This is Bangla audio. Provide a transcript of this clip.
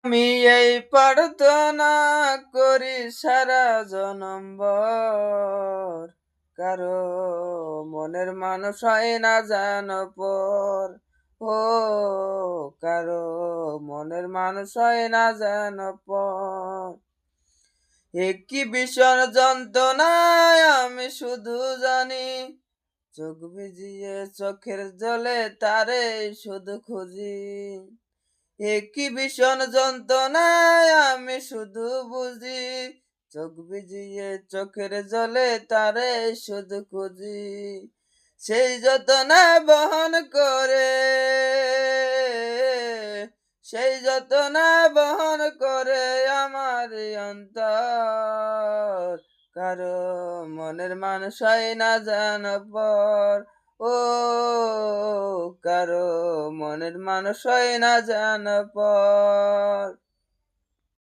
আমি এই প্রার্থনা করি সারা জনমভর, কারো মনের মানুষ হয় না জানো পর। ও কারো মনের মানুষ হয় না জানো পর। কি ভীষণ যন্ত্রণায় আমি শুধু জানি, চোখ ভিজিয়ে চোখের জলে তারে শুধু খুঁজি। কি ভীষণ যন্ত্রণায় আমি শুধু বুঝি, চোখ ভিজিয়ে চোখের জলে তারে শুধু খুঁজি। সেই যন্ত্রণা বহন করে, সেই যন্ত্রণা বহন করে আমার অন্তর, কারো মনের মানুষ হয় না জানো পর। ও কারো মনের মানুষ হয় না জানো পর।